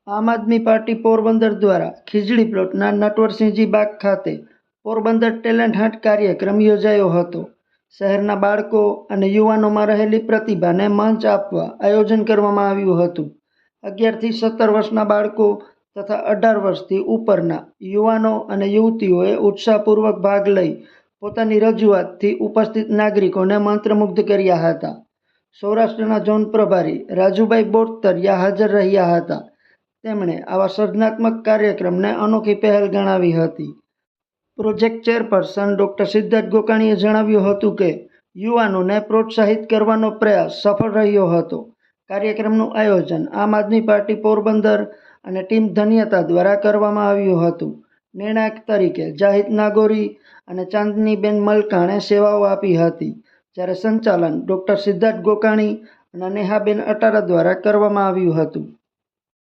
આમ આદમી પાર્ટી પોરબંદર દ્વારા ખીજડી પ્લોટના નટવરસિંહજી બાગ ખાતે પોરબંદર ટેલેન્ટ હન્ટ કાર્યક્રમ યોજાયો હતો. શહેરના બાળકો અને યુવાનોમાં રહેલી પ્રતિભાને મંચ આપવા આયોજન કરવામાં આવ્યું હતું. 11 થી 17 વર્ષના બાળકો તથા 18 વર્ષથી ઉપરના યુવાનો અને યુવતીઓએ ઉત્સાહપૂર્વક ભાગ લઈ પોતાની રજૂઆતથી ઉપસ્થિત નાગરિકોને મંત્રમુગ્ધ કર્યા હતા. સૌરાષ્ટ્રના ઝોન પ્રભારી રાજુભાઈ બોરતરિયા હાજર રહ્યા હતા. તેમણે આવા સર્જનાત્મક કાર્યક્રમને અનોખી પહેલ ગણાવી હતી. પ્રોજેક્ટ ચેરપર્સન ડોક્ટર સિદ્ધાર્થ ગોકાણીએ જણાવ્યું હતું કે યુવાનોને પ્રોત્સાહિત કરવાનો પ્રયાસ સફળ રહ્યો હતો. કાર્યક્રમનું આયોજન આમ આદમી પાર્ટી પોરબંદર અને ટીમ ધન્યતા દ્વારા કરવામાં આવ્યું હતું. નિર્ણાયક તરીકે જાહિદ નાગોરી અને ચાંદનીબેન મલકાણે સેવાઓ આપી હતી, જ્યારે સંચાલન ડોક્ટર સિદ્ધાર્થ ગોકાણી અને નેહાબેન અટારા દ્વારા કરવામાં આવ્યું હતું.